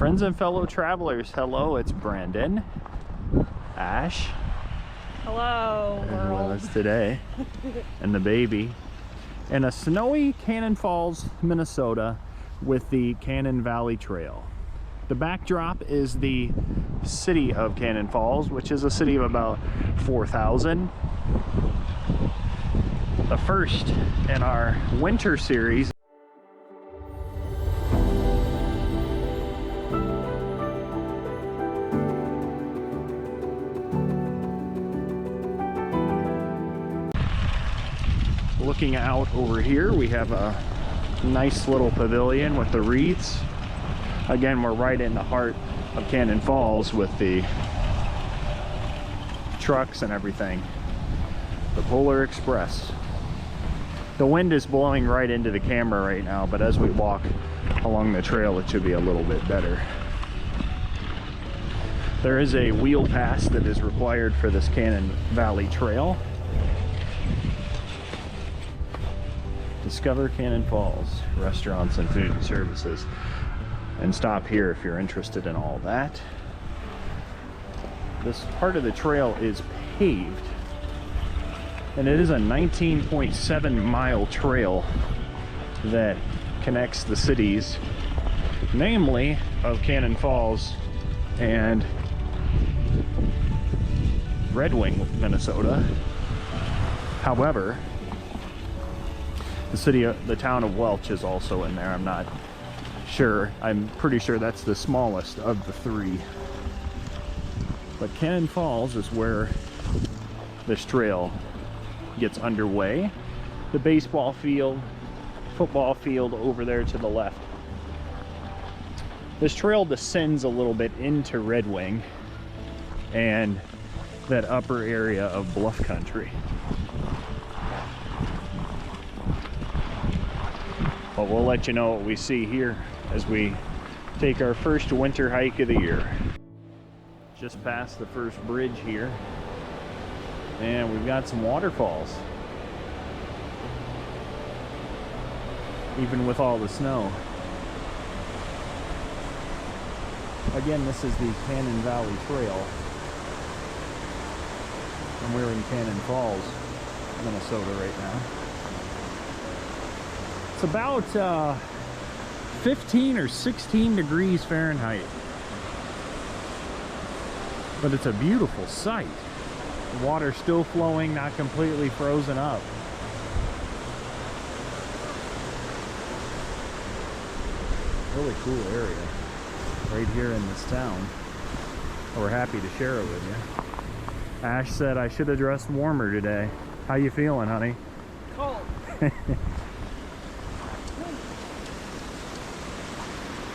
Friends and fellow travelers, hello, it's Brandon, Ash, hello world. With us today, and the baby, in a snowy Cannon Falls, Minnesota, with the Cannon Valley Trail. The backdrop is the city of Cannon Falls, which is a city of about 4,000. The first in our winter series. Looking out over here, we have a nice little pavilion with the wreaths. Again, we're right in the heart of Cannon Falls with the trucks and everything. The Polar Express. The wind is blowing right into the camera right now, but as we walk along the trail, it should be a little bit better. There is a wheel pass that is required for this Cannon Valley Trail. Discover Cannon Falls, restaurants and food and services. And stop here if you're interested in all that. This part of the trail is paved, and it is a 19.7 mile trail that connects the cities, namely of Cannon Falls and Red Wing, Minnesota. However, the town of Welch is also in there. I'm not sure. I'm pretty sure that's the smallest of the three. But Cannon Falls is where this trail gets underway. The baseball field, football field over there to the left. This trail descends a little bit into Red Wing and that upper area of bluff country. But we'll let you know what we see here as we take our first winter hike of the year. Just past the first bridge here, and we've got some waterfalls. Even with all the snow. Again, this is the Cannon Valley Trail, and we're in Cannon Falls, Minnesota right now. It's about 15 or 16 degrees Fahrenheit. But it's a beautiful sight. The water's still flowing, not completely frozen up. Really cool area right here in this town. We're happy to share it with you. Ash said I should have dressed warmer today. How you feeling, honey? Cold.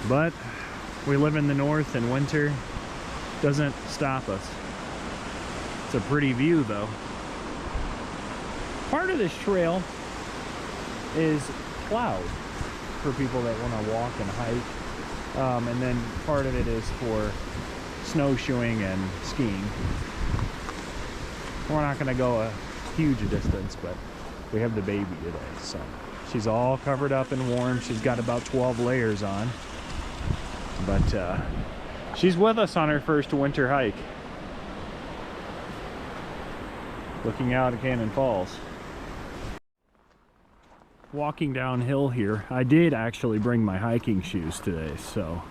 But we live in the north, and winter doesn't stop us. It's a pretty view though. Part of this trail is plowed for people that want to walk and hike, and then part of it is for snowshoeing and skiing. We're not going to go a huge distance, but we have the baby today, so she's all covered up and warm. She's got about 12 layers on. But she's with us on her first winter hike. Looking out at Cannon Falls. Walking downhill here, I did actually bring my hiking shoes today, so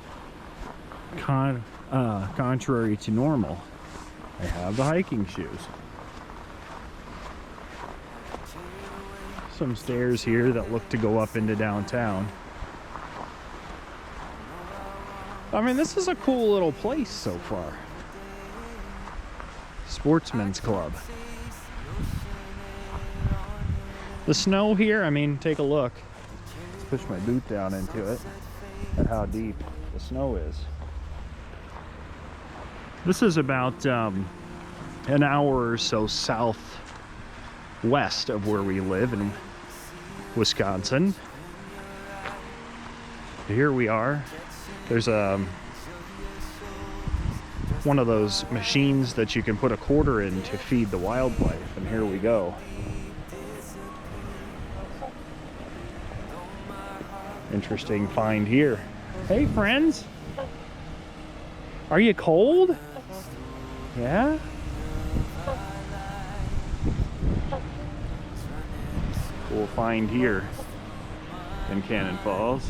contrary to normal, I have the hiking shoes. Some stairs here that look to go up into downtown. I mean, this is a cool little place so far. Sportsman's Club. The snow here, I mean, take a look. Let's push my boot down into it at how deep the snow is. This is about an hour or so southwest of where we live in Wisconsin. Here we are. There's one of those machines that you can put a quarter in to feed the wildlife, and here we go. Interesting find here. Hey friends, Are you cold? Yeah? We'll find here in Cannon Falls.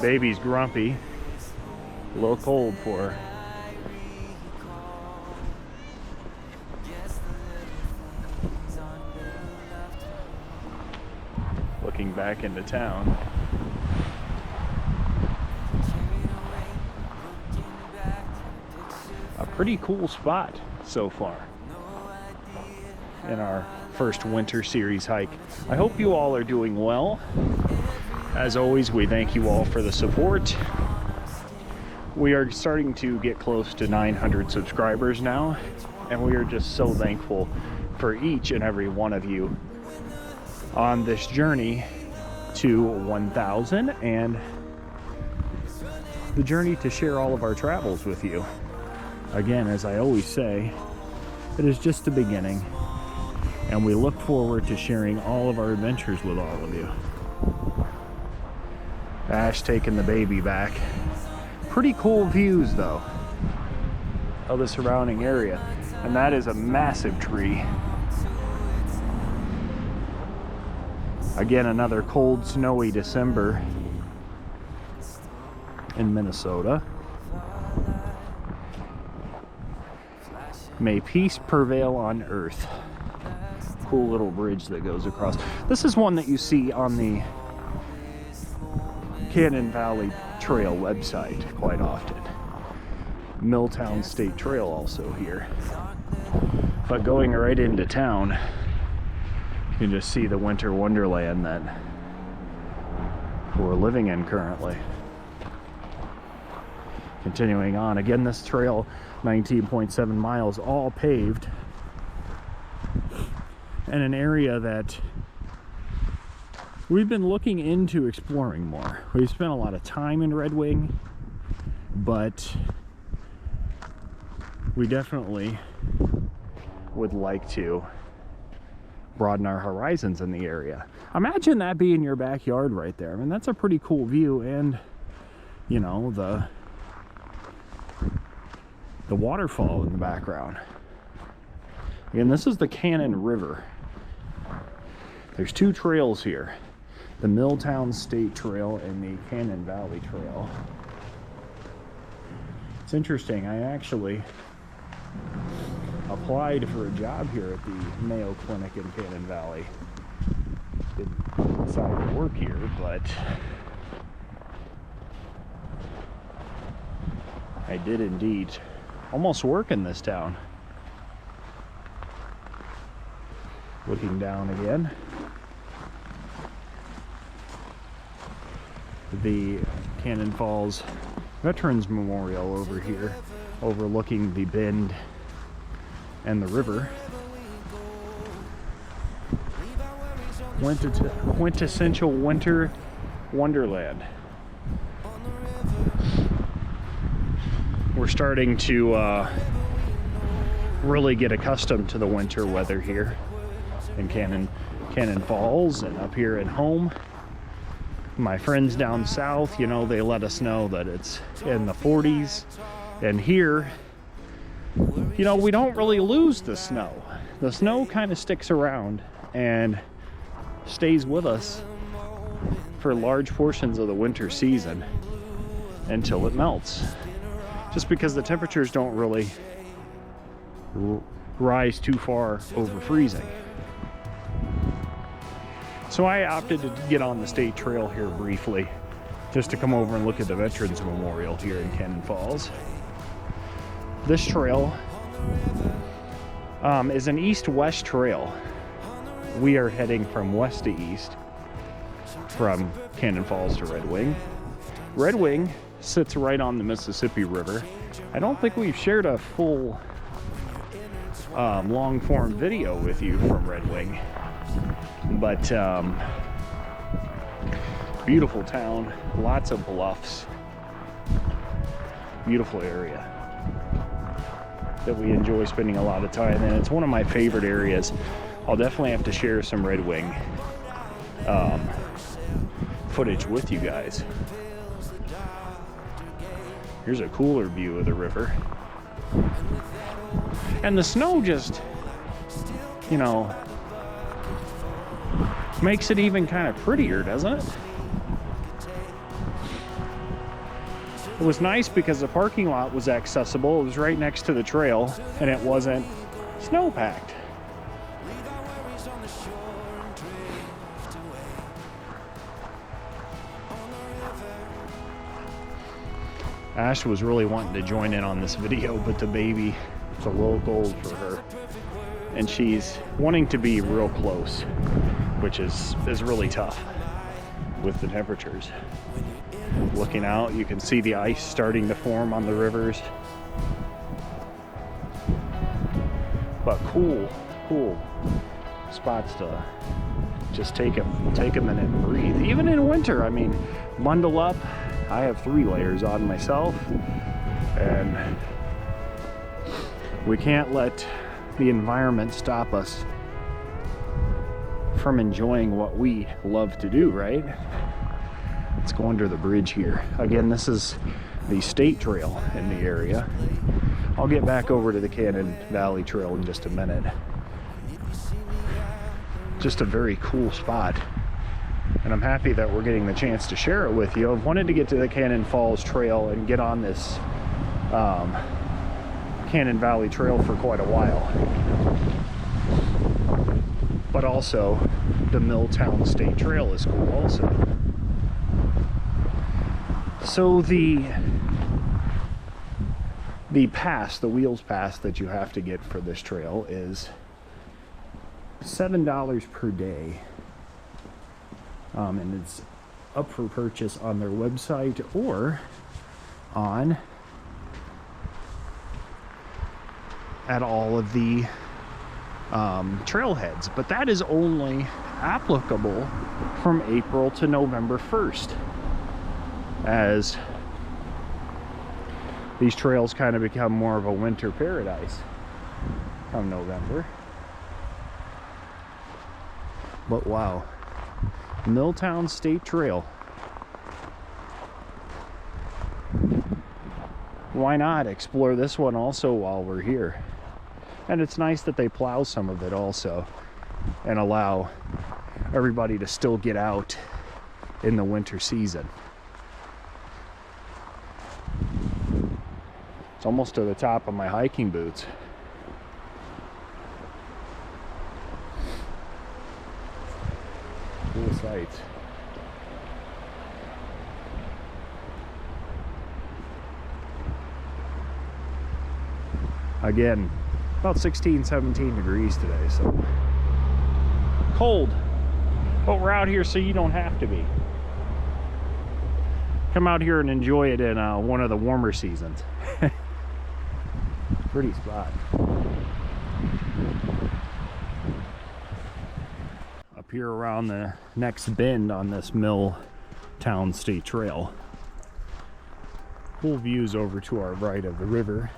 Baby's grumpy. A little cold for her. Looking back into town. A pretty cool spot so far in our first winter series hike. I hope you all are doing well. As always, we thank you all for the support. We are starting to get close to 900 subscribers now, and we are just so thankful for each and every one of you on this journey to 1,000 and the journey to share all of our travels with you. Again, as I always say, it is just the beginning, and we look forward to sharing all of our adventures with all of you. Ash taking the baby back. Pretty cool views though of the surrounding area, and that is a massive tree. Again, another cold, snowy December in Minnesota. May peace prevail on earth. Cool little bridge that goes across. This is one that you see on the Cannon Valley Trail website quite often. Milltown State Trail also here. But going right into town, you can just see the winter wonderland that we're living in currently. Continuing on, again, this trail, 19.7 miles, all paved, and an area that we've been looking into exploring more. We've spent a lot of time in Red Wing, but we definitely would like to broaden our horizons in the area. Imagine that being your backyard right there. I mean, that's a pretty cool view, and you know, the waterfall in the background. Again, this is the Cannon River. There's two trails here, the Milltown State Trail and the Cannon Valley Trail. It's interesting, I actually applied for a job here at the Mayo Clinic in Cannon Valley. Didn't decide to work here, but I did indeed almost work in this town. Looking down again, the Cannon Falls Veterans Memorial over here, overlooking the bend and the river. Quintessential winter wonderland. We're starting to really get accustomed to the winter weather here in Cannon Falls and up here at home. My friends down south, you know, they let us know that it's in the 40s, and here, you know, we don't really lose the snow. The snow kind of sticks around and stays with us for large portions of the winter season until it melts, just because the temperatures don't really rise too far over freezing. So I opted to get on the state trail here briefly, just to come over and look at the Veterans Memorial here in Cannon Falls. This trail is an east-west trail. We are heading from west to east, from Cannon Falls to Red Wing. Red Wing sits right on the Mississippi River. I don't think we've shared a full long-form video with you from Red Wing, but beautiful town, lots of bluffs, beautiful area that we enjoy spending a lot of time in. It's one of my favorite areas. I'll definitely have to share some Red Wing footage with you guys. Here's a cooler view of the river. And the snow just, you know, makes it even kind of prettier, doesn't it? It was nice because the parking lot was accessible. It was right next to the trail and it wasn't snow-packed. Ash was really wanting to join in on this video, but the baby is a little cold for her. And she's wanting to be real close, which is really tough with the temperatures. Looking out, you can see the ice starting to form on the rivers. But cool spots to just take a minute and breathe. Even in winter, I mean, bundle up. I have 3 layers on myself, and we can't let the environment stop us from enjoying what we love to do, right? Let's go under the bridge here. Again, this is the state trail in the area. I'll get back over to the Cannon Valley Trail in just a minute. Just a very cool spot. And I'm happy that we're getting the chance to share it with you. I've wanted to get to the Cannon Falls Trail and get on this Cannon Valley Trail for quite a while. But also, the Milltown State Trail is cool also. So the pass, the wheels pass that you have to get for this trail is $7 per day. And it's up for purchase on their website or at all of the trailheads. But that is only applicable from April to November 1st, as these trails kind of become more of a winter paradise come November. But wow. Milltown State Trail. Why not explore this one also while we're here? And it's nice that they plow some of it also and allow everybody to still get out in the winter season. It's almost to the top of my hiking boots. Cool sights. Again, about 16, 17 degrees today, so cold. But we're out here so you don't have to be. Come out here and enjoy it in one of the warmer seasons. Pretty spot. Up here around the next bend on this Milltown State Trail. Cool views over to our right of the river.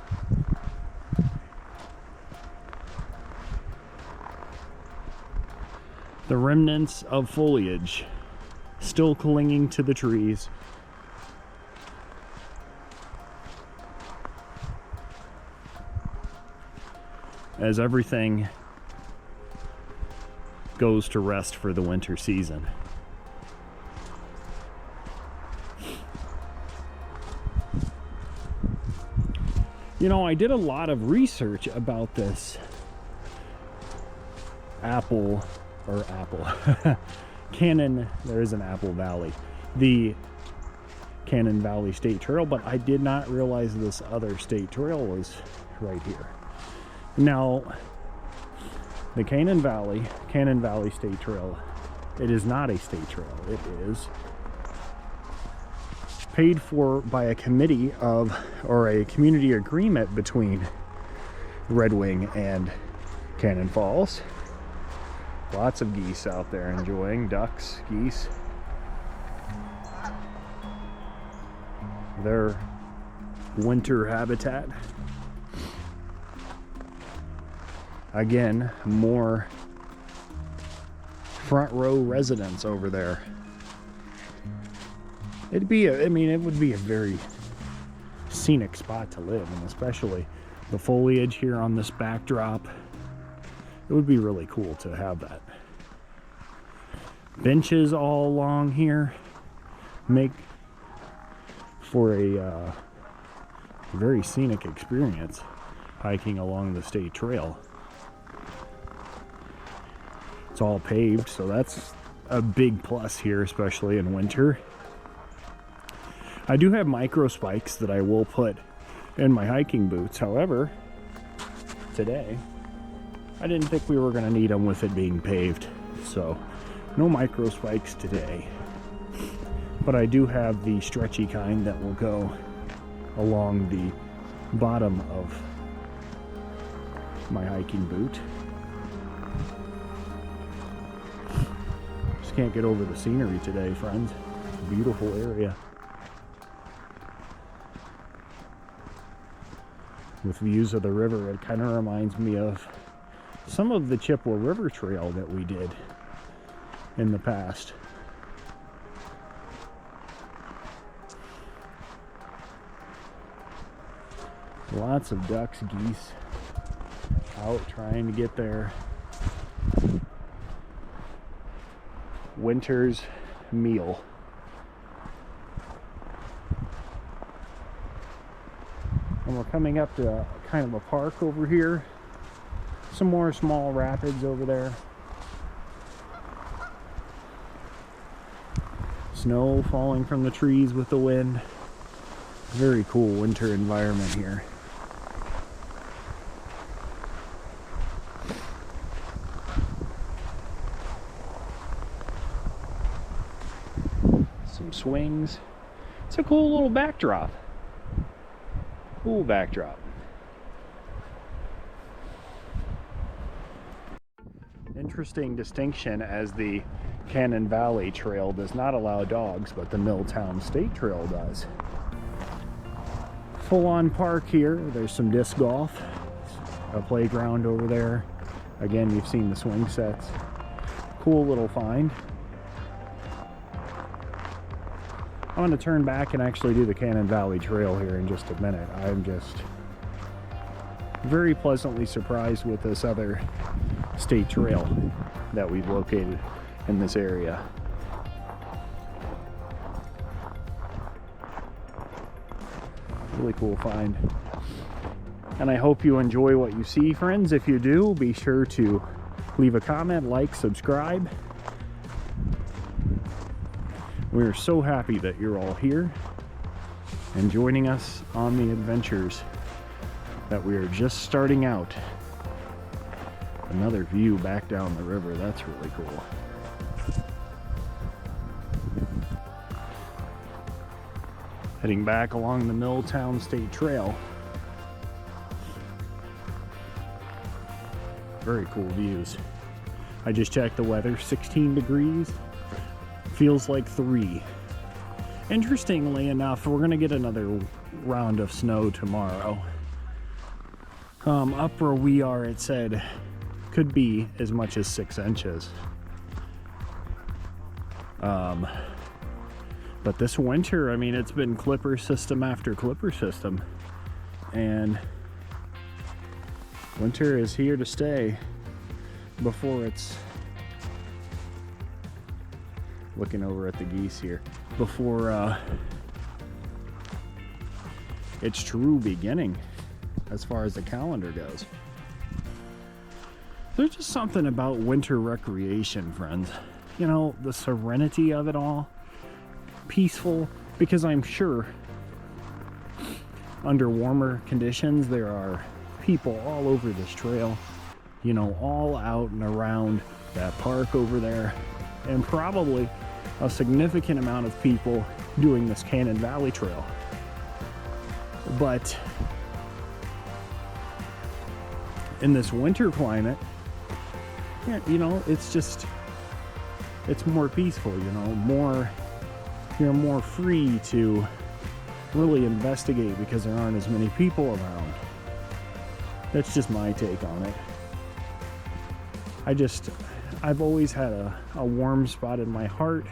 The remnants of foliage still clinging to the trees. As everything goes to rest for the winter season. You know, I did a lot of research about this Cannon, there is an Apple Valley, the Cannon Valley State Trail, but I did not realize this other state trail was right here. Now, the Cannon Valley State Trail, it is not a state trail. It is paid for by a committee of, or a community agreement between Red Wing and Cannon Falls. Lots of geese out there enjoying, ducks, geese. Their winter habitat. Again, more front row residents over there. It would be a very scenic spot to live, and especially the foliage here on this backdrop. It would be really cool to have that. Benches all along here make for a very scenic experience hiking along the state trail. It's all paved, so that's a big plus here, especially in winter. I do have micro spikes that I will put in my hiking boots. However, today I didn't think we were going to need them with it being paved, so no micro spikes today. But I do have the stretchy kind that will go along the bottom of my hiking boot. Just can't get over the scenery today, friends. It's a beautiful area with views of the river. It kind of reminds me of some of the Chippewa River Trail that we did in the past. Lots of ducks, geese out trying to get their winter's meal. And we're coming up to kind of a park over here. Some more small rapids over there. Snow falling from the trees with the wind. Very cool winter environment here. Some swings. It's a cool little backdrop. Cool backdrop. Interesting distinction, as the Cannon Valley Trail does not allow dogs, but the Milltown State Trail does. Full-on park here. There's some disc golf, a playground over there. Again, you've seen the swing sets. Cool little find. I'm going to turn back and actually do the Cannon Valley Trail here in just a minute. I'm just very pleasantly surprised with this other state trail that we've located in this area. Really cool find. And I hope you enjoy what you see, friends. If you do, be sure to leave a comment, like, subscribe. We're so happy that you're all here and joining us on the adventures that we are just starting out. Another view back down the river. That's really cool. Heading back along the Milltown State Trail. Very cool views. I just checked the weather, 16 degrees. Feels like 3. Interestingly enough, we're gonna get another round of snow tomorrow. Up where we are, it said could be as much as 6 inches. But this winter, I mean, it's been clipper system after clipper system, and winter is here to stay before it's, looking over at the geese here, before its true beginning as far as the calendar goes. There's just something about winter recreation, friends. You know, the serenity of it all, peaceful, because I'm sure under warmer conditions there are people all over this trail, you know, all out and around that park over there, and probably a significant amount of people doing this Cannon Valley Trail. But in this winter climate, yeah, you know, it's just, it's more peaceful, you know, you're more free to really investigate because there aren't as many people around. That's just my take on it. I've always had a warm spot in my heart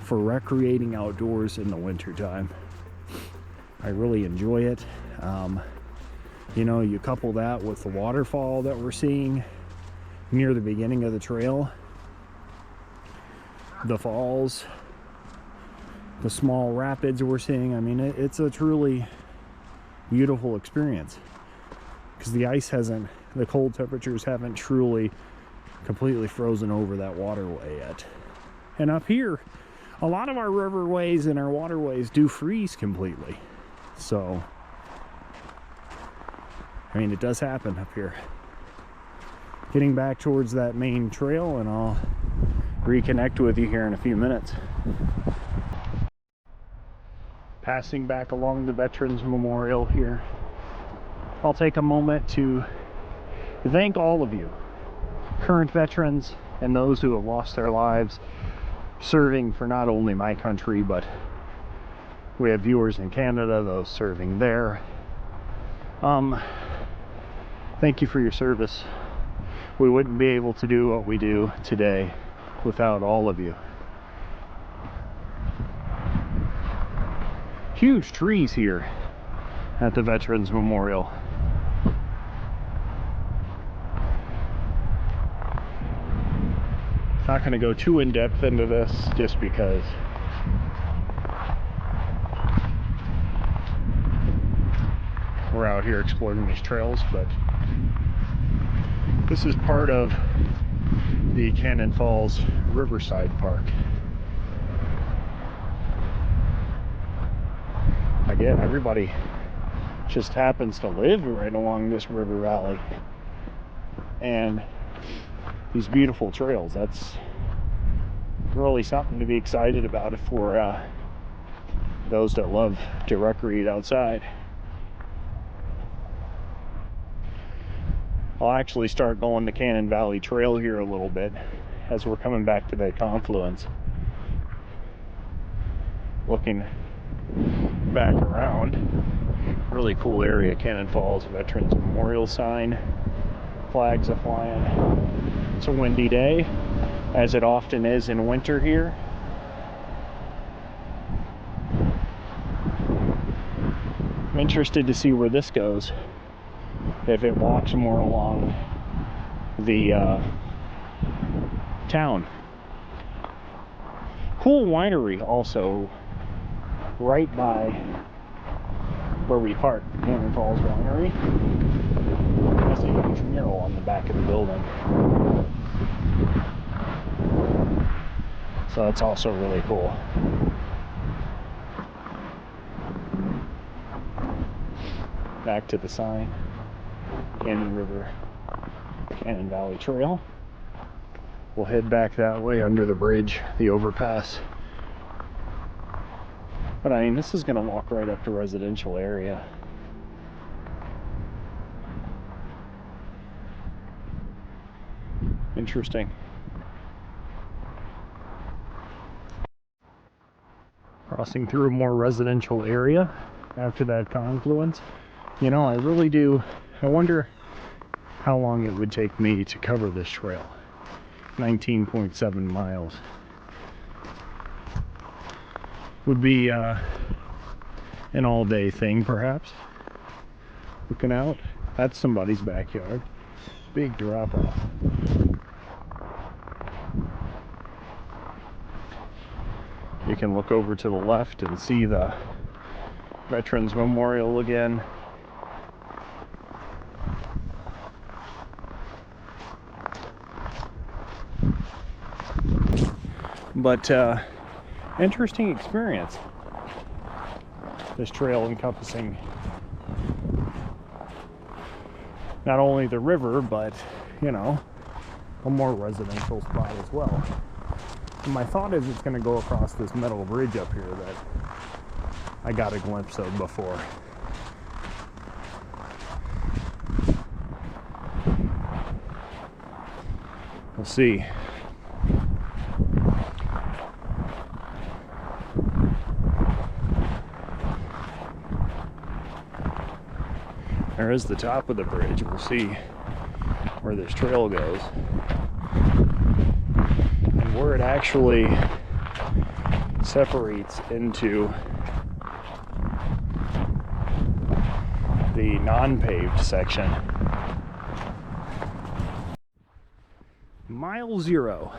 for recreating outdoors in the wintertime. I really enjoy it. You know, you couple that with the waterfall that we're seeing near the beginning of the trail, the falls, the small rapids we're seeing. I mean, it's a truly beautiful experience because the ice hasn't, the cold temperatures haven't truly completely frozen over that waterway yet. And up here, a lot of our riverways and our waterways do freeze completely. So, I mean, it does happen up here. Getting back towards that main trail, and I'll reconnect with you here in a few minutes. Passing back along the Veterans Memorial here, I'll take a moment to thank all of you, current veterans and those who have lost their lives serving for not only my country, but we have viewers in Canada, those serving there. Thank you for your service. We wouldn't be able to do what we do today without all of you. Huge trees here at the Veterans Memorial. Not going to go too in depth into this just because we're out here exploring these trails, but this is part of the Cannon Falls Riverside Park. Again, everybody just happens to live right along this river valley, and these beautiful trails. That's really something to be excited about for those that love to recreate outside. I'll actually start going the Cannon Valley Trail here a little bit as we're coming back to that confluence. Looking back around, really cool area, Cannon Falls Veterans Memorial sign, flags are flying. It's a windy day, as it often is in winter here. I'm interested to see where this goes, if it walks more along the town. Cool winery also right by where we parked, Cannon Falls Winery. That's a huge mural on the back of the building. So that's also really cool. Back to the sign, Cannon River, Cannon Valley Trail. We'll head back that way under the bridge, the overpass. But I mean, this is going to walk right up to residential area. Interesting. Crossing through a more residential area after that confluence. You know, I really do. I wonder how long it would take me to cover this trail. 19.7 miles. Would be an all-day thing, perhaps. Looking out, that's somebody's backyard. Big drop-off. You can look over to the left and see the Veterans Memorial again. But interesting experience. This trail encompassing not only the river, but, you know, a more residential spot as well. And my thought is it's going to go across this metal bridge up here that I got a glimpse of before. We'll see. There is the top of the bridge. We'll see where this trail goes and where it actually separates into the non-paved section. Mile 0.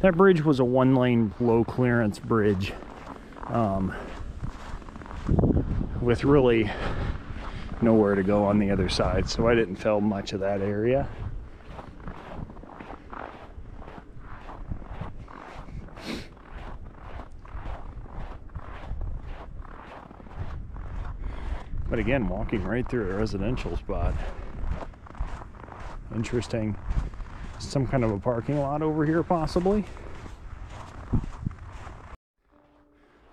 That bridge was a one-lane low clearance bridge with really nowhere to go on the other side, so I didn't film much of that area. But again, walking right through a residential spot. Interesting. Some kind of a parking lot over here, possibly.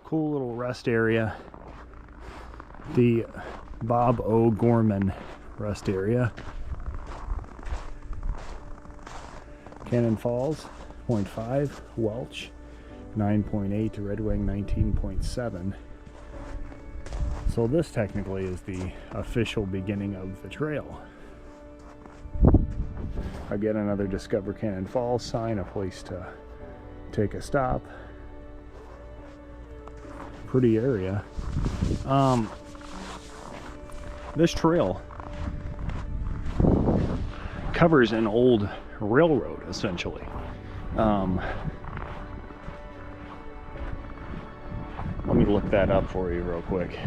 Cool little rest area. The Bob O. Gorman rest area. Cannon Falls, 0.5. Welch, 9.8. Red Wing, 19.7. So this technically is the official beginning of the trail. Again, another Discover Cannon Falls sign, a place to take a stop. Pretty area. This trail covers an old railroad, essentially. Let me look that up for you real quick.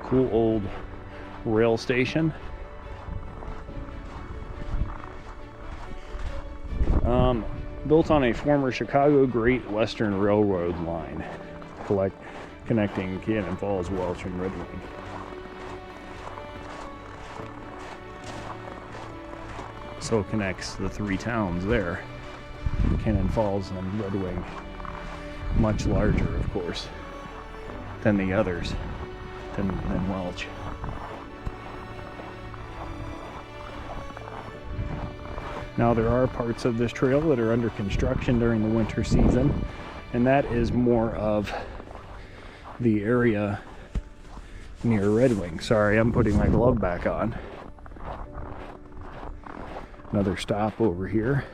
Cool old rail station. Built on a former Chicago Great Western Railroad line, connecting Cannon Falls, Welch, and Red Wing. So it connects the three towns there, Cannon Falls and Red Wing. Much larger, of course, than the others, than Welch. Now there are parts of this trail that are under construction during the winter season, and that is more of the area near Red Wing. Sorry, I'm putting my glove back on. Another stop over here.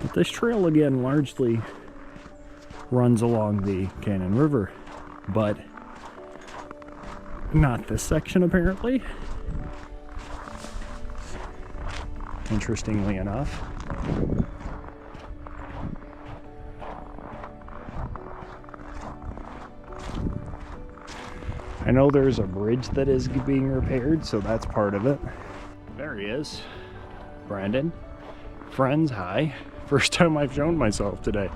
But this trail again largely runs along the Cannon River, but not this section apparently. Interestingly enough. I know there's a bridge that is being repaired, so that's part of it. There he is. Brandon. Friends, hi. First time I've shown myself today.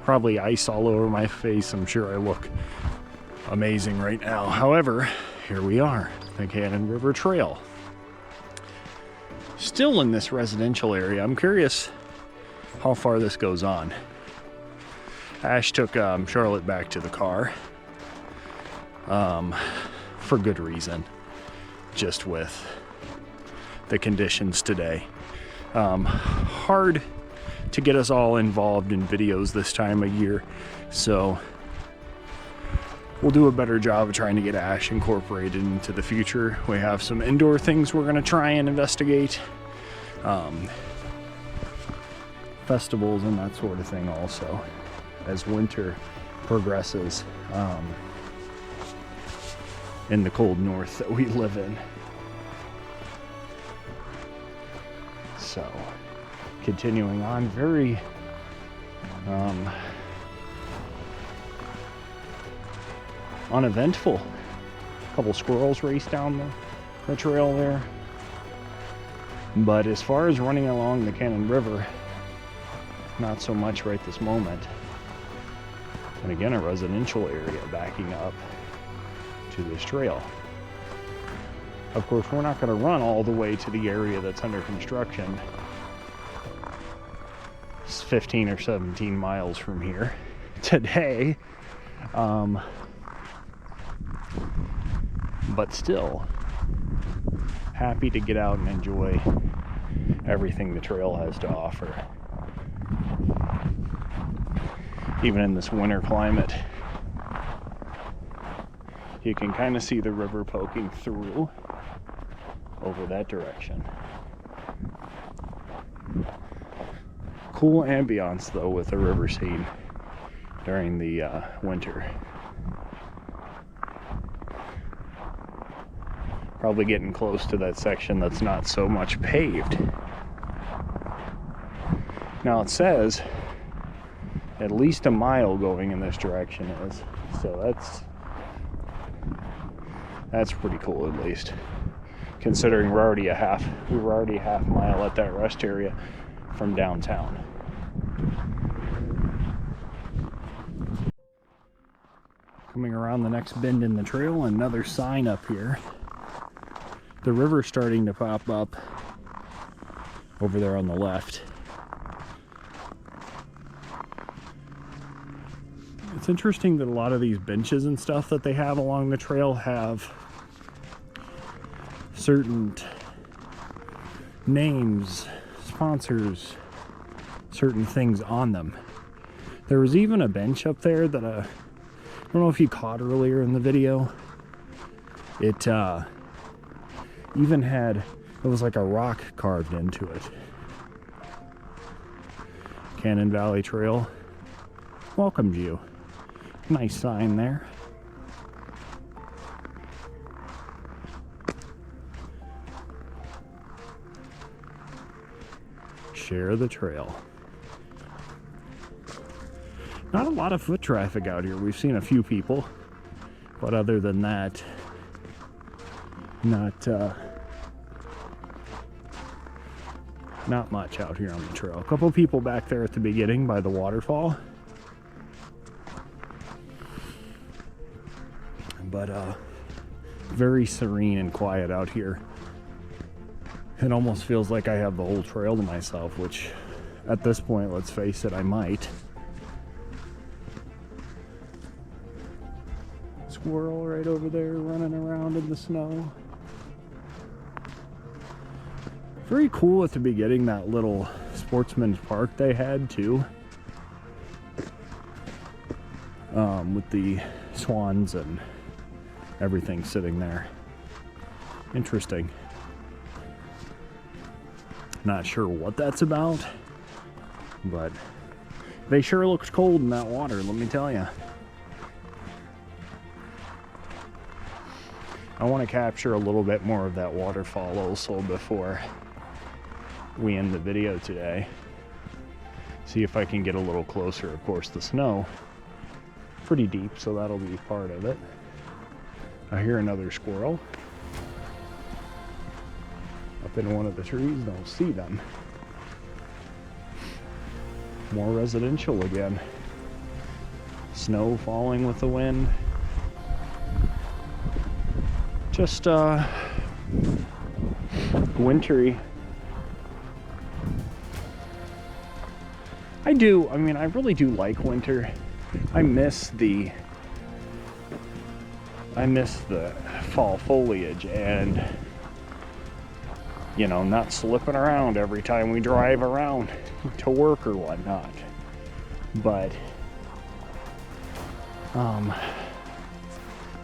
Probably ice all over my face. I'm sure I look amazing right now. However, here we are, the Cannon River Trail. Still in this residential area. I'm curious how far this goes on. Ash took Charlotte back to the car. For good reason. Just with the conditions today. Hard to get us all involved in videos this time of year, so we'll do a better job of trying to get Ash incorporated into the future. We have some indoor things we're going to try and investigate. Festivals and that sort of thing also, as winter progresses in the cold north that we live in. So, continuing on, very uneventful. A couple squirrels raced down the trail there. But as far as running along the Cannon River, not so much right this moment. And again, a residential area backing up to this trail. Of course, we're not going to run all the way to the area that's under construction. It's 15 or 17 miles from here today. But still, happy to get out and enjoy everything the trail has to offer. Even in this winter climate, you can kind of see the river poking through over that direction. Cool ambiance though with the river scene during the winter. Probably getting close to that section that's not so much paved. Now it says at least a mile going in this direction is, so that's pretty cool at least, considering we were already a half mile at that rest area from downtown. Coming around the next bend in the trail, another sign up here. The river's starting to pop up over there on the left. It's interesting that a lot of these benches and stuff that they have along the trail have certain names, sponsors, certain things on them. There was even a bench up there that I don't know if you caught earlier in the video. It even had, it was like a rock carved into it. Cannon Valley Trail welcomes you. Nice sign there. Share the trail. Not a lot of foot traffic out here. We've seen a few people, but other than that, not much out here on the trail. A couple people back there at the beginning by the waterfall, but very serene and quiet out here. It almost feels like I have the whole trail to myself, which at this point, let's face it, I might. Squirrel right over there running around in the snow. Very cool at the beginning, that little sportsman's park they had too, with the swans and everything sitting there. Interesting. Not sure what that's about, but they sure looked cold in that water, let me tell you. I want to capture a little bit more of that waterfall also before we end the video today. See if I can get a little closer. Of course, the snow pretty deep, so that'll be part of it. I hear another squirrel up in one of the trees. Don't see them. More residential again. Snow falling with the wind. Just wintry. I really do like winter. I miss the fall foliage and, you know, not slipping around every time we drive around to work or whatnot. But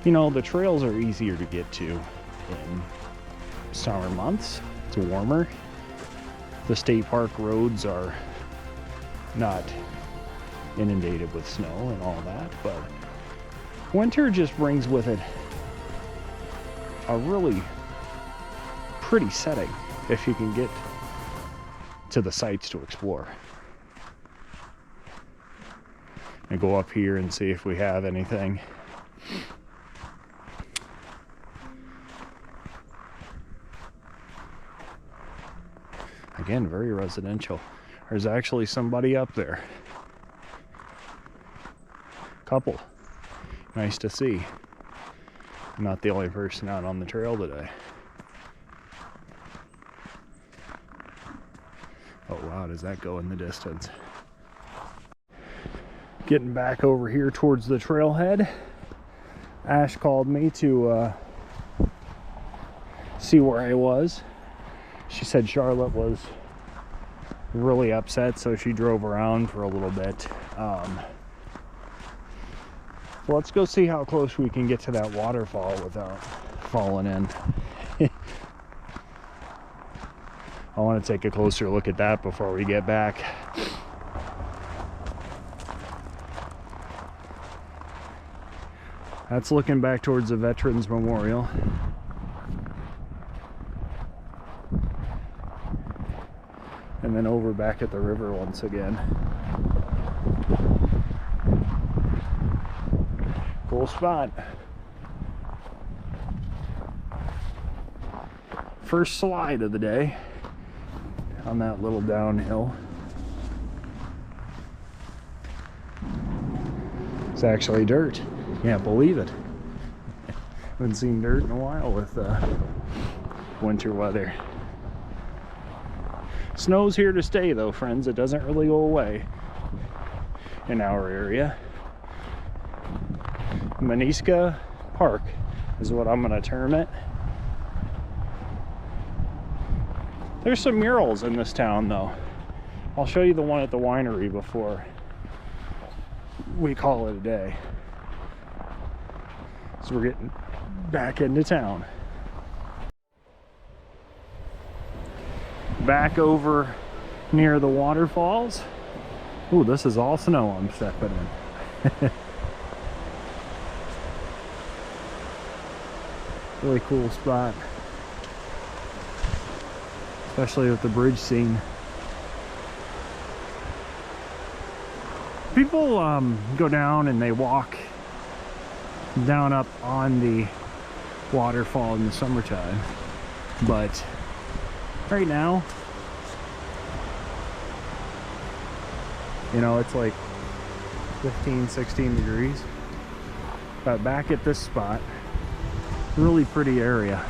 you know, the trails are easier to get to in summer months. It's warmer. The state park roads are not inundated with snow and all that, but winter just brings with it a really pretty setting if you can get to the sites to explore. And go up here and see if we have anything. Again, very residential. There's actually somebody up there. Couple. Nice to see. I'm not the only person out on the trail today. Oh wow, does that go in the distance? Getting back over here towards the trailhead. Ash called me to see where I was. She said Charlotte was really upset, so she drove around for a little bit. Let's go see how close we can get to that waterfall without falling in. I want to take a closer look at that before we get back. That's looking back towards the Veterans Memorial. And then over back at the river once again. Cool spot. First slide of the day on that little downhill. It's actually dirt. Can't believe it. Haven't seen dirt in a while with winter weather. Snow's here to stay though, friends. It doesn't really go away in our area. Maniska Park is what I'm gonna term it. There's some murals in this town though. I'll show you the one at the winery before we call it a day. So we're getting back into town. Back over near the waterfalls. Ooh, this is all snow I'm stepping in. Really cool spot. Especially with the bridge scene. People go down and they walk down up on the waterfall in the summertime, but right now, you know, it's like 15, 16 degrees. But back at this spot, really pretty area.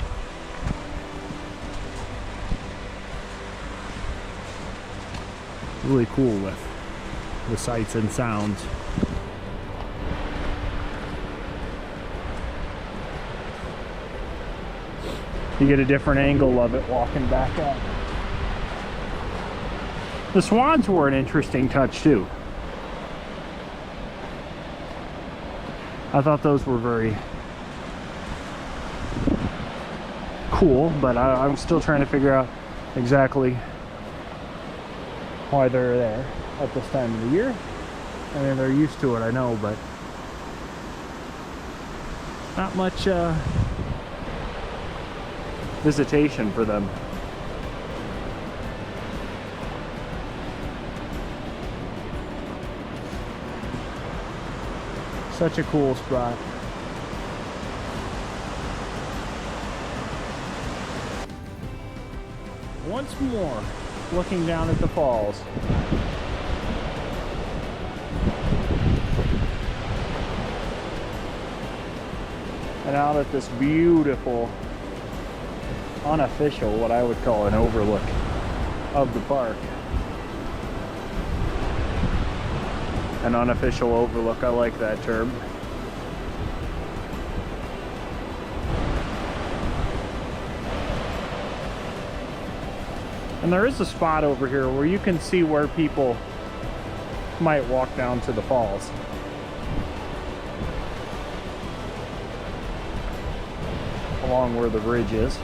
Really cool with the sights and sounds. You get a different angle of it walking back up. The swans were an interesting touch too. I thought those were very cool, but I'm still trying to figure out exactly why they're there at this time of the year. I mean, they're used to it, I know, but not much visitation for them. Such a cool spot. Once more, looking down at the falls. And out at this beautiful, unofficial, what I would call an overlook of the park. An unofficial overlook, I like that term. And there is a spot over here where you can see where people might walk down to the falls. Along where the bridge is.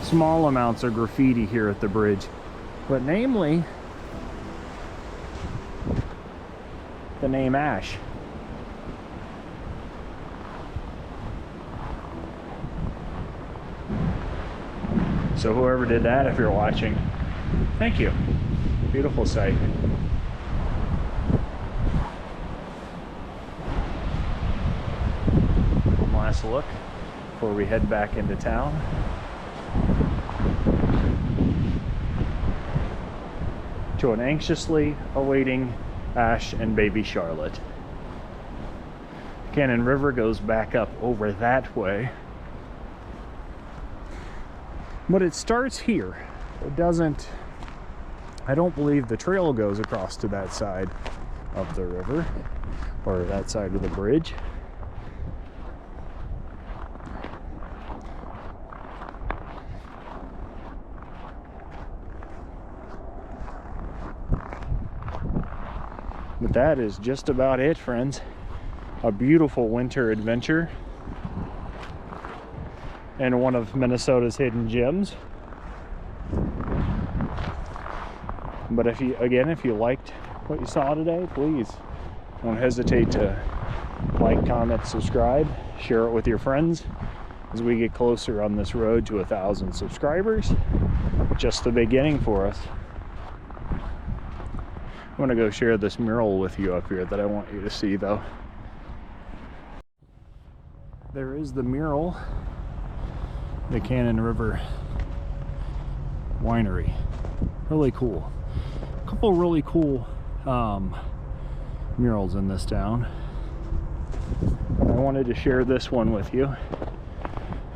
Small amounts of graffiti here at the bridge, but namely the name Ash. So whoever did that, if you're watching, thank you. Beautiful sight. One last look before we head back into town. To an anxiously awaiting Ash and baby Charlotte. Cannon River goes back up over that way. But it starts here. It doesn't, I don't believe the trail goes across to that side of the river or that side of the bridge. But that is just about it, friends. A beautiful winter adventure. and one of Minnesota's hidden gems. But if you liked what you saw today, please don't hesitate to like, comment, subscribe, share it with your friends as we get closer on this road to 1,000 subscribers. Just the beginning for us. I'm gonna go share this mural with you up here that I want you to see though. There is the mural, the Cannon River Winery. Really cool. A couple really cool murals in this town. I wanted to share this one with you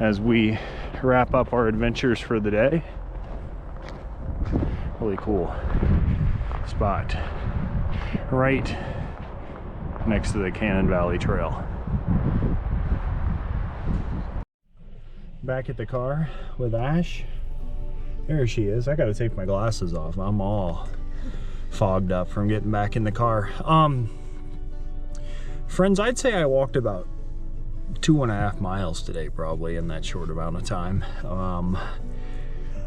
as we wrap up our adventures for the day. Really cool spot right next to the Cannon Valley Trail. Back at the car with Ash. There she is. I gotta take my glasses off. I'm all fogged up from getting back in the car. Friends, I'd say I walked about 2.5 miles today, probably, in that short amount of time.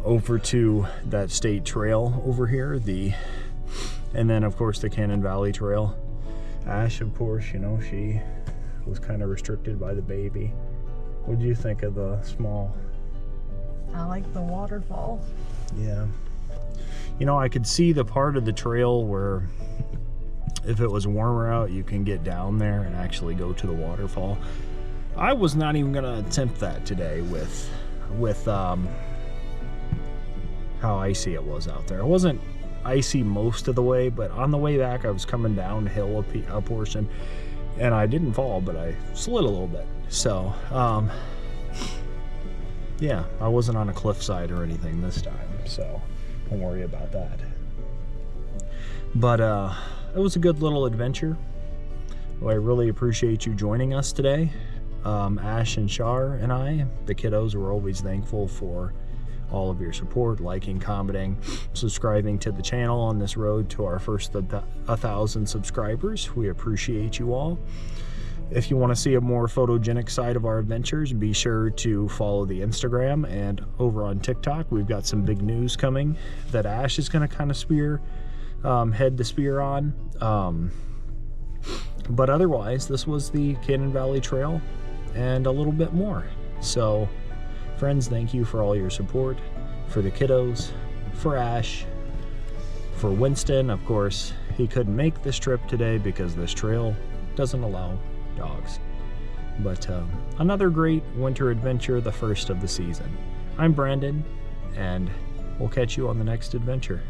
Over to that state trail over here, and then of course the Cannon Valley Trail. Ash, of course, you know, she was kind of restricted by the baby. What did you think of the small? I like the waterfall. Yeah. You know, I could see the part of the trail where if it was warmer out, you can get down there and actually go to the waterfall. I was not even gonna attempt that today with how icy it was out there. It wasn't icy most of the way, but on the way back I was coming downhill a portion and I didn't fall, but I slid a little bit. So yeah, I wasn't on a cliffside or anything this time, so don't worry about that. But it was a good little adventure. Well, I really appreciate you joining us today. Ash and Shar and I, the kiddos, were always thankful for all of your support, liking, commenting, subscribing to the channel on this road to our first 1,000 subscribers. We appreciate you all. If you want to see a more photogenic side of our adventures, be sure to follow the Instagram, and over on TikTok we've got some big news coming that Ash is going to kind of head to spear on. But otherwise, this was the Cannon Valley Trail and a little bit more. So friends, thank you for all your support, for the kiddos, for Ash, for Winston. Of course, he couldn't make this trip today because this trail doesn't allow dogs. But another great winter adventure, the first of the season. I'm Brandon, and we'll catch you on the next adventure.